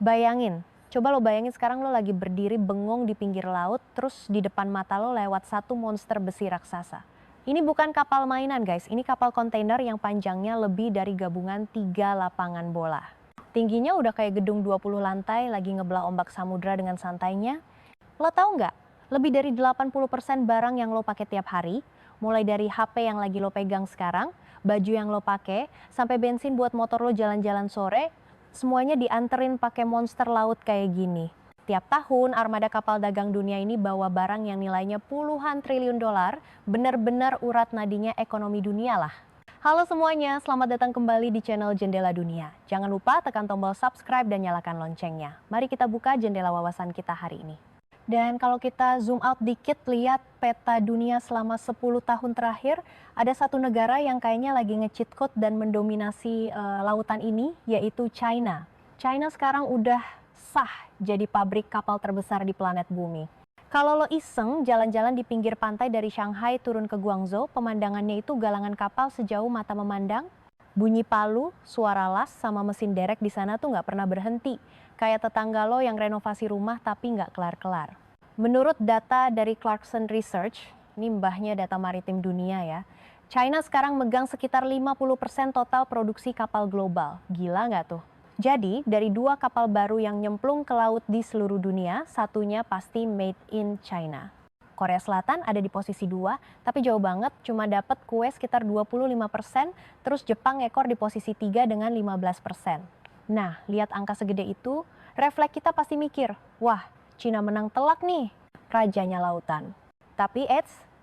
Bayangin, coba lo bayangin sekarang lo lagi berdiri bengong di pinggir laut, terus di depan mata lo lewat satu monster besi raksasa. Ini bukan kapal mainan guys, ini kapal kontainer yang panjangnya lebih dari gabungan 3 lapangan bola. Tingginya udah kayak gedung 20 lantai lagi ngebelah ombak samudra dengan santainya. Lo tahu nggak, lebih dari 80% barang yang lo pakai tiap hari, mulai dari HP yang lagi lo pegang sekarang, baju yang lo pakai, sampai bensin buat motor lo jalan-jalan sore, semuanya dianterin pakai monster laut kayak gini. Tiap tahun, armada kapal dagang dunia ini bawa barang yang nilainya puluhan triliun dolar, benar-benar urat nadinya ekonomi dunia lah. Halo semuanya, selamat datang kembali di channel Jendela Dunia. Jangan lupa tekan tombol subscribe dan nyalakan loncengnya. Mari kita buka jendela wawasan kita hari ini. Dan kalau kita zoom out dikit, lihat peta dunia selama 10 tahun terakhir, ada satu negara yang kayaknya lagi nge-cheat code dan mendominasi lautan ini, yaitu China. China sekarang udah sah jadi pabrik kapal terbesar di planet bumi. Kalau lo iseng jalan-jalan di pinggir pantai dari Shanghai turun ke Guangzhou, pemandangannya itu galangan kapal sejauh mata memandang. Bunyi palu, suara las, sama mesin derek di sana tuh nggak pernah berhenti. Kayak tetangga lo yang renovasi rumah tapi nggak kelar-kelar. Menurut data dari Clarkson Research, ini mbahnya data maritim dunia ya, China sekarang megang sekitar 50% total produksi kapal global. Gila nggak tuh? Jadi, dari 2 kapal baru yang nyemplung ke laut di seluruh dunia, satunya pasti made in China. Korea Selatan ada di posisi 2, tapi jauh banget, cuma dapat kue sekitar 25%, terus Jepang ekor di posisi 3 dengan 15%. Nah, lihat angka segede itu, refleks kita pasti mikir, wah, Cina menang telak nih, rajanya lautan. Tapi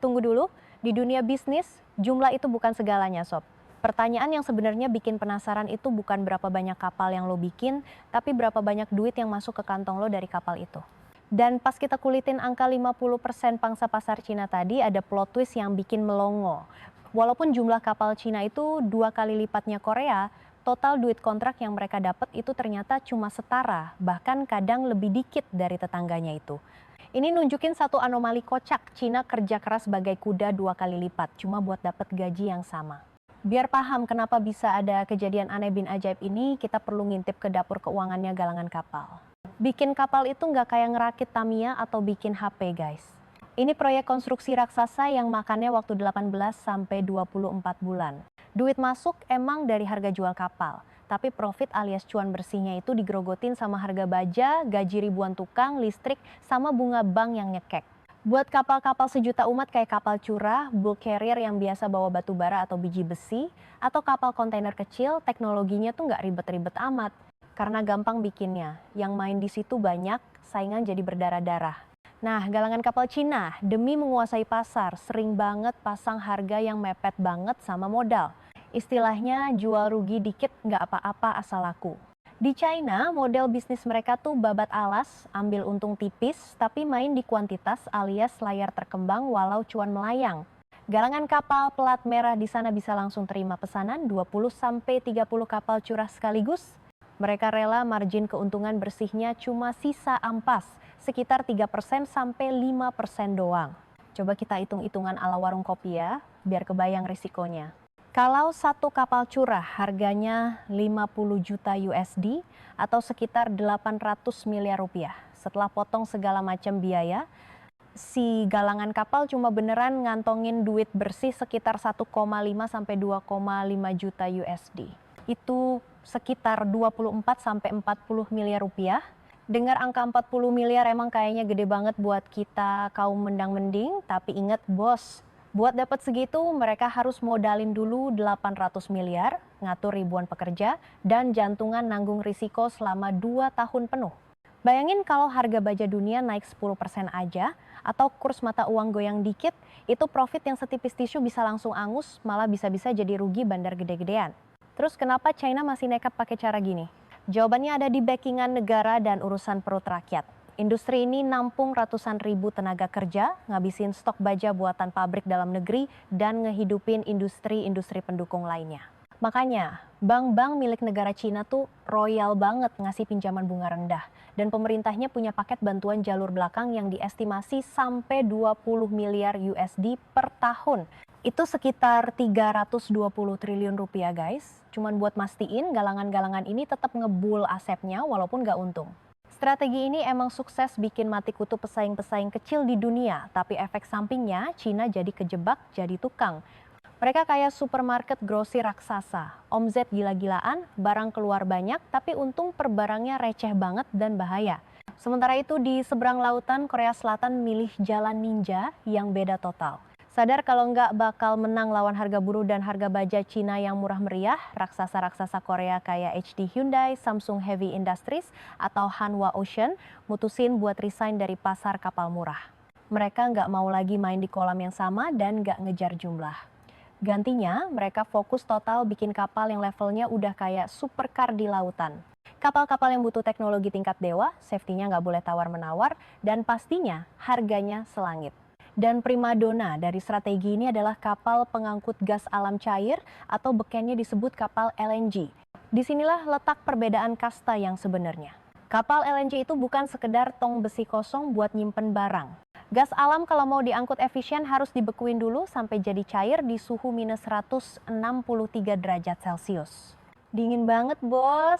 tunggu dulu, di dunia bisnis, jumlah itu bukan segalanya sob. Pertanyaan yang sebenarnya bikin penasaran itu bukan berapa banyak kapal yang lo bikin, tapi berapa banyak duit yang masuk ke kantong lo dari kapal itu. Dan pas kita kulitin angka 50% pangsa pasar Cina tadi, ada plot twist yang bikin melongo. Walaupun jumlah kapal Cina itu 2 kali lipatnya Korea, total duit kontrak yang mereka dapat itu ternyata cuma setara, bahkan kadang lebih dikit dari tetangganya itu. Ini nunjukin satu anomali kocak, Cina kerja keras sebagai kuda 2 kali lipat, cuma buat dapat gaji yang sama. Biar paham kenapa bisa ada kejadian aneh bin ajaib ini, kita perlu ngintip ke dapur keuangannya galangan kapal. Bikin kapal itu nggak kayak ngerakit Tamiya atau bikin HP guys. Ini proyek konstruksi raksasa yang makannya waktu 18 sampai 24 bulan. Duit masuk emang dari harga jual kapal, tapi profit alias cuan bersihnya itu digrogotin sama harga baja, gaji ribuan tukang, listrik, sama bunga bank yang nyekek. Buat kapal-kapal sejuta umat kayak kapal curah, bulk carrier yang biasa bawa batu bara atau biji besi, atau kapal kontainer kecil, teknologinya tuh nggak ribet-ribet amat. Karena gampang bikinnya, yang main di situ banyak, saingan jadi berdarah-darah. Nah, galangan kapal Cina demi menguasai pasar sering banget pasang harga yang mepet banget sama modal. Istilahnya jual rugi dikit nggak apa-apa asal laku. Di China, model bisnis mereka tuh babat alas, ambil untung tipis, tapi main di kuantitas alias layar terkembang walau cuan melayang. Galangan kapal pelat merah di sana bisa langsung terima pesanan 20-30 kapal curah sekaligus. Mereka rela margin keuntungan bersihnya cuma sisa ampas, sekitar 3% sampai 5% doang. Coba kita hitung-hitungan ala warung kopi ya, biar kebayang risikonya. Kalau satu kapal curah harganya 50 juta USD atau sekitar 800 miliar rupiah. Setelah potong segala macam biaya, si galangan kapal cuma beneran ngantongin duit bersih sekitar 1,5 sampai 2,5 juta USD. Itu sekitar 24 sampai 40 miliar rupiah. Dengar angka 40 miliar emang kayaknya gede banget buat kita kaum mendang-mending, tapi ingat bos, buat dapat segitu, mereka harus modalin dulu 800 miliar, ngatur ribuan pekerja, dan jantungan nanggung risiko selama 2 tahun penuh. Bayangin kalau harga baja dunia naik 10% aja, atau kurs mata uang goyang dikit, itu profit yang setipis tisu bisa langsung angus, malah bisa-bisa jadi rugi bandar gede-gedean. Terus kenapa China masih nekat pakai cara gini? Jawabannya ada di backingan negara dan urusan perut rakyat. Industri ini nampung ratusan ribu tenaga kerja, ngabisin stok baja buatan pabrik dalam negeri, dan ngehidupin industri-industri pendukung lainnya. Makanya, bank-bank milik negara Cina tuh royal banget ngasih pinjaman bunga rendah. Dan pemerintahnya punya paket bantuan jalur belakang yang diestimasi sampai 20 miliar USD per tahun. Itu sekitar 320 triliun rupiah guys. Cuman buat mastiin galangan-galangan ini tetap ngebul asepnya walaupun nggak untung. Strategi ini emang sukses bikin mati kutu pesaing-pesaing kecil di dunia, tapi efek sampingnya Cina jadi kejebak, jadi tukang. Mereka kayak supermarket grosir raksasa, omzet gila-gilaan, barang keluar banyak, tapi untung per barangnya receh banget dan bahaya. Sementara itu di seberang lautan, Korea Selatan milih jalan ninja yang beda total. Sadar kalau nggak bakal menang lawan harga buruh dan harga baja Cina yang murah meriah, raksasa-raksasa Korea kayak HD Hyundai, Samsung Heavy Industries, atau Hanwha Ocean mutusin buat resign dari pasar kapal murah. Mereka nggak mau lagi main di kolam yang sama dan nggak ngejar jumlah. Gantinya, mereka fokus total bikin kapal yang levelnya udah kayak supercar di lautan. Kapal-kapal yang butuh teknologi tingkat dewa, safety-nya nggak boleh tawar-menawar, dan pastinya harganya selangit. Dan primadona dari strategi ini adalah kapal pengangkut gas alam cair atau bekennya disebut kapal LNG. Disinilah letak perbedaan kasta yang sebenarnya. Kapal LNG itu bukan sekedar tong besi kosong buat nyimpen barang. Gas alam kalau mau diangkut efisien harus dibekuin dulu sampai jadi cair di suhu minus 163 derajat Celcius. Dingin banget bos.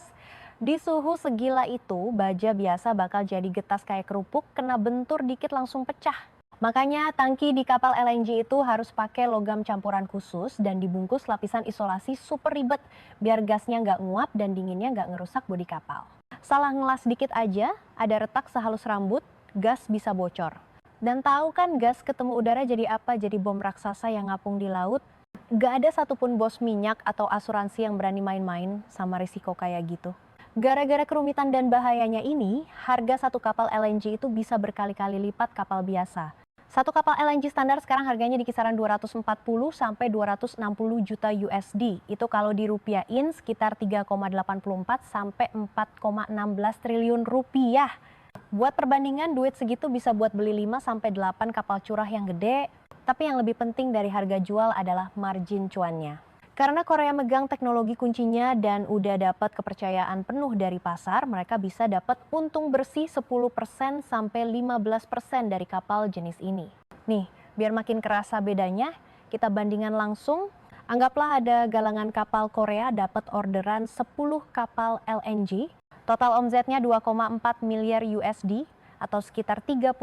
Di suhu segila itu, baja biasa bakal jadi getas kayak kerupuk, kena bentur dikit langsung pecah. Makanya tangki di kapal LNG itu harus pakai logam campuran khusus dan dibungkus lapisan isolasi super ribet biar gasnya nggak nguap dan dinginnya nggak ngerusak bodi kapal. Salah ngelas dikit aja, ada retak sehalus rambut, gas bisa bocor. Dan tahu kan gas ketemu udara jadi apa? Jadi bom raksasa yang ngapung di laut. Gak ada satupun bos minyak atau asuransi yang berani main-main sama risiko kayak gitu. Gara-gara kerumitan dan bahayanya ini, harga satu kapal LNG itu bisa berkali-kali lipat kapal biasa. Satu kapal LNG standar sekarang harganya di kisaran 240 sampai 260 juta USD. Itu kalau dirupiahin sekitar 3,84 sampai 4,16 triliun rupiah. Buat perbandingan, duit segitu bisa buat beli 5 sampai 8 kapal curah yang gede. Tapi yang lebih penting dari harga jual adalah margin cuannya. Karena Korea megang teknologi kuncinya dan udah dapat kepercayaan penuh dari pasar, mereka bisa dapat untung bersih 10% sampai 15% dari kapal jenis ini. Nih, biar makin kerasa bedanya, kita bandingkan langsung. Anggaplah ada galangan kapal Korea dapat orderan 10 kapal LNG, total omzetnya 2,4 miliar USD atau sekitar 38,4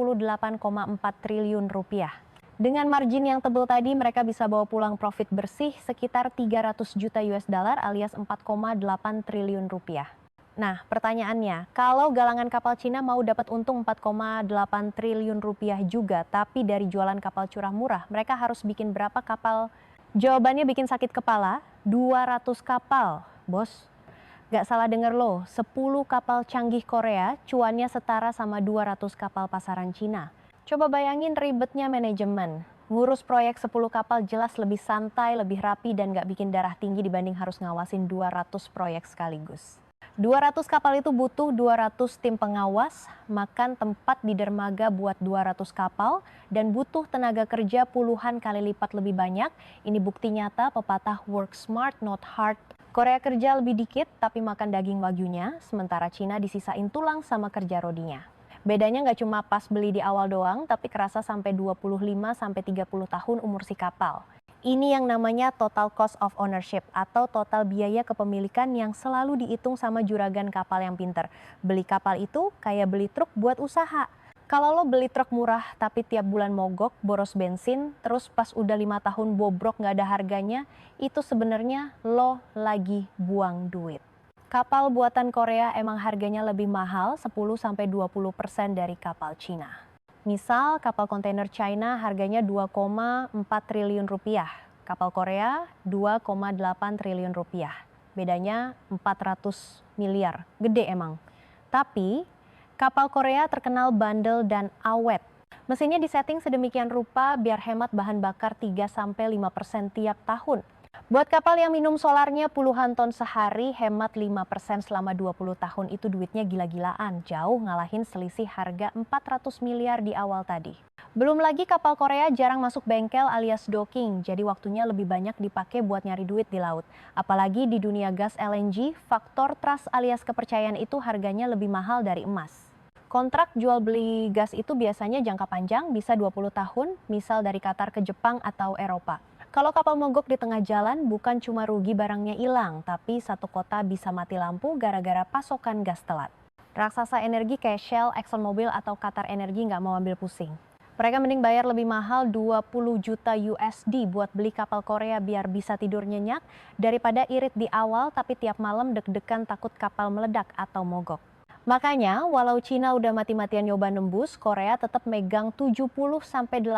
triliun rupiah. Dengan margin yang tebal tadi, mereka bisa bawa pulang profit bersih sekitar 300 juta US dollar alias 4,8 triliun rupiah. Nah, pertanyaannya, kalau galangan kapal Cina mau dapat untung 4,8 triliun rupiah juga, tapi dari jualan kapal curah murah, mereka harus bikin berapa kapal? Jawabannya bikin sakit kepala, 200 kapal, bos. Gak salah denger loh, 10 kapal canggih Korea cuannya setara sama 200 kapal pasaran Cina. Coba bayangin ribetnya manajemen. Ngurus proyek 10 kapal jelas lebih santai, lebih rapi, dan gak bikin darah tinggi dibanding harus ngawasin 200 proyek sekaligus. 200 kapal itu butuh 200 tim pengawas, makan tempat di dermaga buat 200 kapal, dan butuh tenaga kerja puluhan kali lipat lebih banyak. Ini bukti nyata pepatah work smart not hard. Korea kerja lebih dikit tapi makan daging wagyunya, sementara Cina disisain tulang sama kerja rodinya. Bedanya nggak cuma pas beli di awal doang, tapi kerasa sampai 25-30 tahun umur si kapal. Ini yang namanya total cost of ownership atau total biaya kepemilikan yang selalu dihitung sama juragan kapal yang pinter. Beli kapal itu kayak beli truk buat usaha. Kalau lo beli truk murah tapi tiap bulan mogok, boros bensin, terus pas udah 5 tahun bobrok nggak ada harganya, itu sebenarnya lo lagi buang duit. Kapal buatan Korea emang harganya lebih mahal 10-20% dari kapal Cina. Misal kapal kontainer China harganya 2,4 triliun rupiah, kapal Korea 2,8 triliun rupiah. Bedanya 400 miliar, gede emang. Tapi kapal Korea terkenal bandel dan awet. Mesinnya disetting sedemikian rupa biar hemat bahan bakar 3-5% tiap tahun. Buat kapal yang minum solarnya puluhan ton sehari, hemat 5% selama 20 tahun, itu duitnya gila-gilaan. Jauh ngalahin selisih harga 400 miliar di awal tadi. Belum lagi kapal Korea jarang masuk bengkel alias docking, jadi waktunya lebih banyak dipakai buat nyari duit di laut. Apalagi di dunia gas LNG, faktor trust alias kepercayaan itu harganya lebih mahal dari emas. Kontrak jual beli gas itu biasanya jangka panjang, bisa 20 tahun, misal dari Qatar ke Jepang atau Eropa. Kalau kapal mogok di tengah jalan, bukan cuma rugi barangnya hilang, tapi satu kota bisa mati lampu gara-gara pasokan gas telat. Raksasa energi kayak Shell, ExxonMobil, atau Qatar Energi nggak mau ambil pusing. Mereka mending bayar lebih mahal 20 juta USD buat beli kapal Korea biar bisa tidur nyenyak, daripada irit di awal tapi tiap malam deg-degan takut kapal meledak atau mogok. Makanya, walau Cina udah mati-matian nyoba nembus, Korea tetap megang 70-80%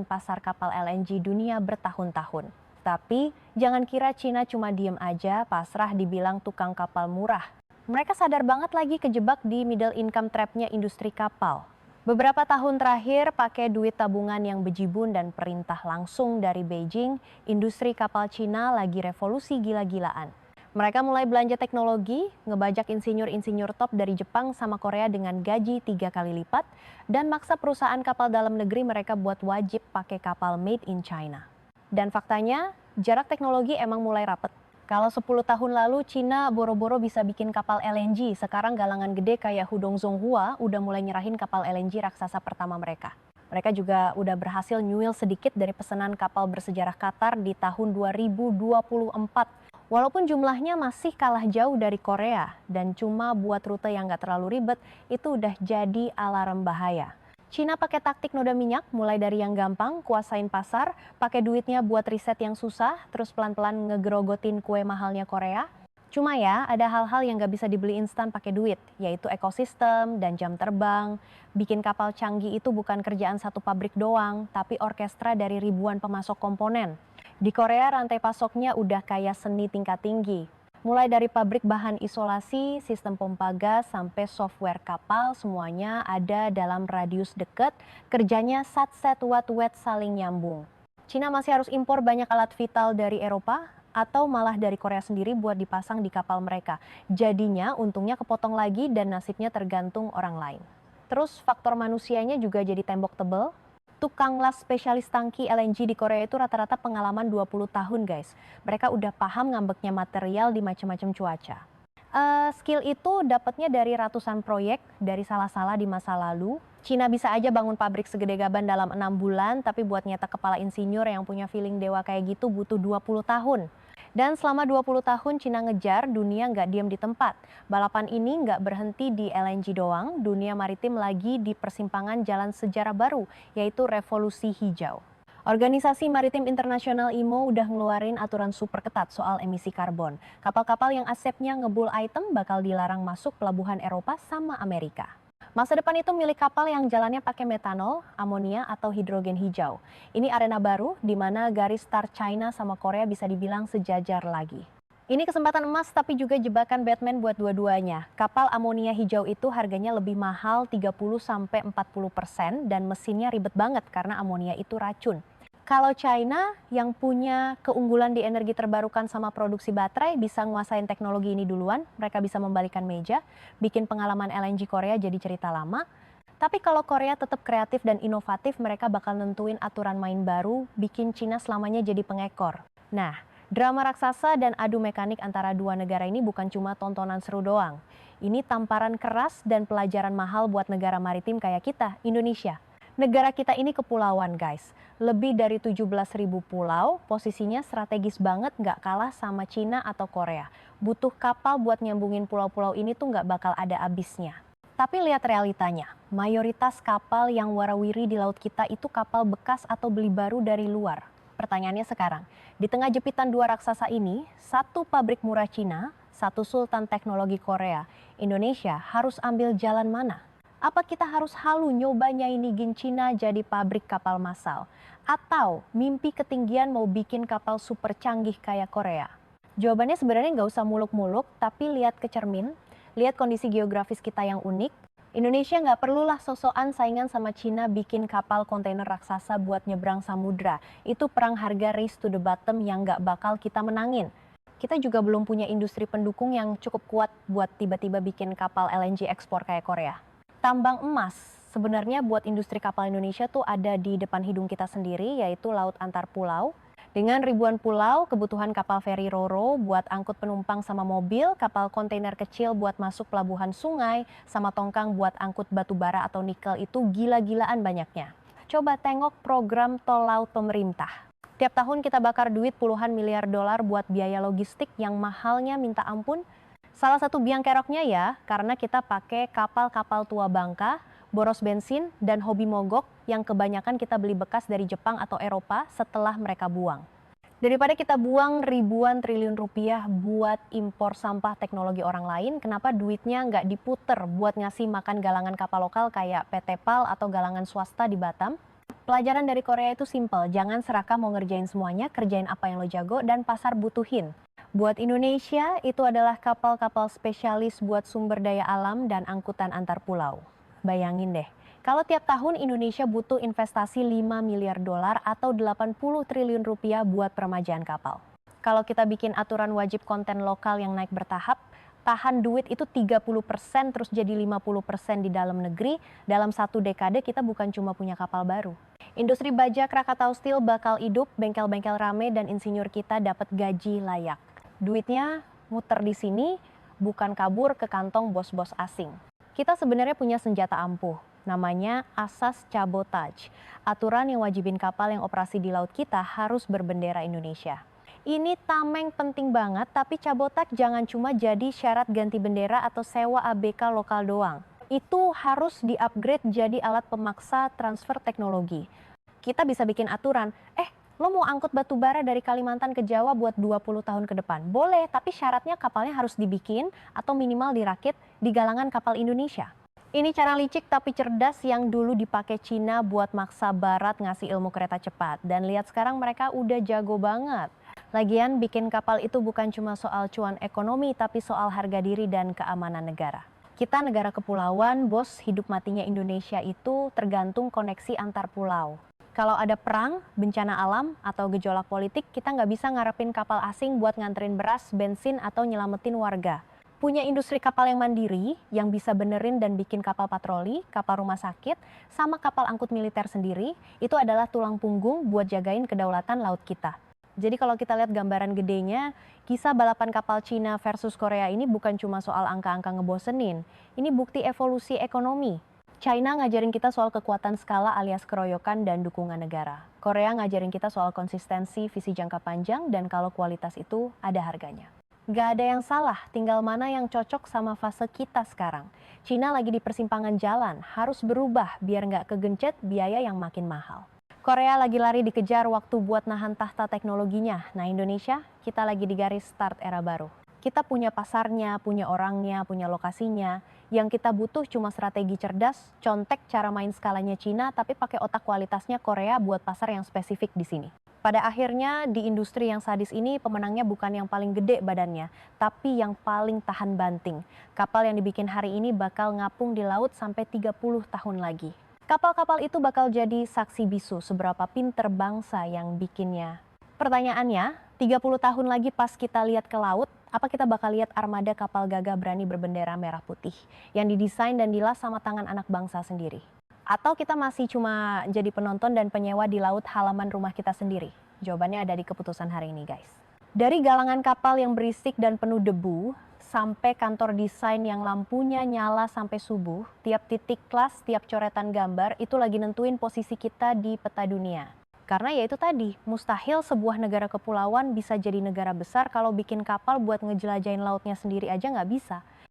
pasar kapal LNG dunia bertahun-tahun. Tapi, jangan kira Cina cuma diem aja, pasrah dibilang tukang kapal murah. Mereka sadar banget lagi kejebak di middle income trap-nya industri kapal. Beberapa tahun terakhir, pakai duit tabungan yang bejibun dan perintah langsung dari Beijing, industri kapal Cina lagi revolusi gila-gilaan. Mereka mulai belanja teknologi, ngebajak insinyur-insinyur top dari Jepang sama Korea dengan gaji 3 kali lipat, dan maksa perusahaan kapal dalam negeri mereka buat wajib pakai kapal made in China. Dan faktanya, jarak teknologi emang mulai rapet. Kalau 10 tahun lalu Cina boro-boro bisa bikin kapal LNG, sekarang galangan gede kayak Hudong Zonghua udah mulai nyerahin kapal LNG raksasa pertama mereka. Mereka juga udah berhasil nyuil sedikit dari pesanan kapal bersejarah Qatar di tahun 2024. Walaupun jumlahnya masih kalah jauh dari Korea dan cuma buat rute yang nggak terlalu ribet, itu udah jadi alarm bahaya. Cina pakai taktik noda minyak, mulai dari yang gampang, kuasain pasar, pakai duitnya buat riset yang susah, terus pelan-pelan ngegerogotin kue mahalnya Korea. Cuma ya, ada hal-hal yang nggak bisa dibeli instan pakai duit, yaitu ekosistem dan jam terbang. Bikin kapal canggih itu bukan kerjaan satu pabrik doang, tapi orkestra dari ribuan pemasok komponen. Di Korea rantai pasoknya udah kayak seni tingkat tinggi. Mulai dari pabrik bahan isolasi, sistem pompa gas, sampai software kapal, semuanya ada dalam radius dekat, kerjanya sat-set wat-wet saling nyambung. Cina masih harus impor banyak alat vital dari Eropa, atau malah dari Korea sendiri buat dipasang di kapal mereka. Jadinya untungnya kepotong lagi dan nasibnya tergantung orang lain. Terus faktor manusianya juga jadi tembok tebel. Tukang las spesialis tangki LNG di Korea itu rata-rata pengalaman 20 tahun guys. Mereka udah paham ngambeknya material di macam-macam cuaca. Skill itu dapatnya dari ratusan proyek, dari salah-salah di masa lalu. Cina bisa aja bangun pabrik segede gaban dalam 6 bulan, tapi buat nyetak kepala insinyur yang punya feeling dewa kayak gitu butuh 20 tahun. Dan selama 20 tahun Cina ngejar, dunia nggak diam di tempat. Balapan ini nggak berhenti di LNG doang, dunia maritim lagi di persimpangan jalan sejarah baru, yaitu revolusi hijau. Organisasi Maritim Internasional IMO udah ngeluarin aturan super ketat soal emisi karbon. Kapal-kapal yang asepnya ngebul item bakal dilarang masuk pelabuhan Eropa sama Amerika. Masa depan itu milik kapal yang jalannya pakai metanol, amonia, atau hidrogen hijau. Ini arena baru di mana garis start China sama Korea bisa dibilang sejajar lagi. Ini kesempatan emas tapi juga jebakan Batman buat dua-duanya. Kapal amonia hijau itu harganya lebih mahal 30-40% dan mesinnya ribet banget karena amonia itu racun. Kalau China yang punya keunggulan di energi terbarukan sama produksi baterai bisa nguasain teknologi ini duluan, mereka bisa membalikan meja, bikin pengalaman LNG Korea jadi cerita lama. Tapi kalau Korea tetap kreatif dan inovatif, mereka bakal nentuin aturan main baru, bikin Cina selamanya jadi pengekor. Nah, drama raksasa dan adu mekanik antara dua negara ini bukan cuma tontonan seru doang. Ini tamparan keras dan pelajaran mahal buat negara maritim kayak kita, Indonesia. Negara kita ini kepulauan guys, lebih dari 17.000 pulau, posisinya strategis banget nggak kalah sama Cina atau Korea. Butuh kapal buat nyambungin pulau-pulau ini tuh nggak bakal ada habisnya. Tapi lihat realitanya, mayoritas kapal yang warawiri di laut kita itu kapal bekas atau beli baru dari luar. Pertanyaannya sekarang, di tengah jepitan dua raksasa ini, satu pabrik murah Cina, satu sultan teknologi Korea, Indonesia harus ambil jalan mana? Apa kita harus halu nyoba nyainigin Cina jadi pabrik kapal massal? Atau mimpi ketinggian mau bikin kapal super canggih kayak Korea? Jawabannya sebenarnya nggak usah muluk-muluk, tapi lihat ke cermin, lihat kondisi geografis kita yang unik. Indonesia nggak perlulah sosokan saingan sama Cina bikin kapal kontainer raksasa buat nyebrang samudra. Itu perang harga race to the bottom yang nggak bakal kita menangin. Kita juga belum punya industri pendukung yang cukup kuat buat tiba-tiba bikin kapal LNG ekspor kayak Korea. Tambang emas sebenarnya buat industri kapal Indonesia tuh ada di depan hidung kita sendiri, yaitu laut antar pulau. Dengan ribuan pulau, kebutuhan kapal feri Ro-Ro buat angkut penumpang sama mobil, kapal kontainer kecil buat masuk pelabuhan sungai, sama tongkang buat angkut batu bara atau nikel itu gila-gilaan banyaknya. Coba tengok program tol laut pemerintah. Tiap tahun kita bakar duit puluhan miliar dolar buat biaya logistik yang mahalnya minta ampun. Salah satu biang keroknya ya, karena kita pakai kapal-kapal tua bangka, boros bensin, dan hobi mogok yang kebanyakan kita beli bekas dari Jepang atau Eropa setelah mereka buang. Daripada kita buang ribuan triliun rupiah buat impor sampah teknologi orang lain, kenapa duitnya nggak diputer buat ngasih makan galangan kapal lokal kayak PT PAL atau galangan swasta di Batam? Pelajaran dari Korea itu simpel, jangan serakah mau ngerjain semuanya, kerjain apa yang lo jago dan pasar butuhin. Buat Indonesia, itu adalah kapal-kapal spesialis buat sumber daya alam dan angkutan antar pulau. Bayangin deh, kalau tiap tahun Indonesia butuh investasi 5 miliar dolar atau 80 triliun rupiah buat peremajaan kapal. Kalau kita bikin aturan wajib konten lokal yang naik bertahap, tahan duit itu 30% terus jadi 50% di dalam negeri, dalam satu dekade kita bukan cuma punya kapal baru. Industri baja Krakatau Steel bakal hidup, bengkel-bengkel rame dan insinyur kita dapat gaji layak. Duitnya muter di sini, bukan kabur ke kantong bos-bos asing. Kita sebenarnya punya senjata ampuh, namanya asas cabotage. Aturan yang wajibin kapal yang operasi di laut kita harus berbendera Indonesia. Ini tameng penting banget, tapi cabotage jangan cuma jadi syarat ganti bendera atau sewa ABK lokal doang. Itu harus di-upgrade jadi alat pemaksa transfer teknologi. Kita bisa bikin aturan, lo mau angkut batu bara dari Kalimantan ke Jawa buat 20 tahun ke depan? Boleh, tapi syaratnya kapalnya harus dibikin atau minimal dirakit di galangan kapal Indonesia. Ini cara licik tapi cerdas yang dulu dipakai Cina buat maksa Barat ngasih ilmu kereta cepat. Dan lihat sekarang mereka udah jago banget. Lagian bikin kapal itu bukan cuma soal cuan ekonomi tapi soal harga diri dan keamanan negara. Kita negara kepulauan, bos, hidup matinya Indonesia itu tergantung koneksi antar pulau. Kalau ada perang, bencana alam, atau gejolak politik, kita nggak bisa ngarepin kapal asing buat nganterin beras, bensin, atau nyelamatin warga. Punya industri kapal yang mandiri, yang bisa benerin dan bikin kapal patroli, kapal rumah sakit, sama kapal angkut militer sendiri, itu adalah tulang punggung buat jagain kedaulatan laut kita. Jadi kalau kita lihat gambaran gedenya, kisah balapan kapal Cina versus Korea ini bukan cuma soal angka-angka ngebosenin, ini bukti evolusi ekonomi. China ngajarin kita soal kekuatan skala alias keroyokan dan dukungan negara. Korea ngajarin kita soal konsistensi, visi jangka panjang, dan kalau kualitas itu ada harganya. Gak ada yang salah, tinggal mana yang cocok sama fase kita sekarang. China lagi di persimpangan jalan, harus berubah biar nggak kegencet biaya yang makin mahal. Korea lagi lari dikejar waktu buat nahan tahta teknologinya. Nah Indonesia, kita lagi di garis start era baru. Kita punya pasarnya, punya orangnya, punya lokasinya. Yang kita butuh cuma strategi cerdas, contek cara main skalanya Cina, tapi pakai otak kualitasnya Korea buat pasar yang spesifik di sini. Pada akhirnya di industri yang sadis ini pemenangnya bukan yang paling gede badannya, tapi yang paling tahan banting. Kapal yang dibikin hari ini bakal ngapung di laut sampai 30 tahun lagi. Kapal-kapal itu bakal jadi saksi bisu seberapa pinter bangsa yang bikinnya. Pertanyaannya, 30 tahun lagi pas kita lihat ke laut, apa kita bakal lihat armada kapal gagah berani berbendera merah putih yang didesain dan dilas sama tangan anak bangsa sendiri? Atau kita masih cuma jadi penonton dan penyewa di laut halaman rumah kita sendiri? Jawabannya ada di keputusan hari ini, guys. Dari galangan kapal yang berisik dan penuh debu, sampai kantor desain yang lampunya nyala sampai subuh, tiap titik kelas, tiap coretan gambar, itu lagi nentuin posisi kita di peta dunia. Karena ya itu tadi, mustahil sebuah negara kepulauan bisa jadi negara besar kalau bikin kapal buat ngejelajahin lautnya sendiri aja nggak bisa.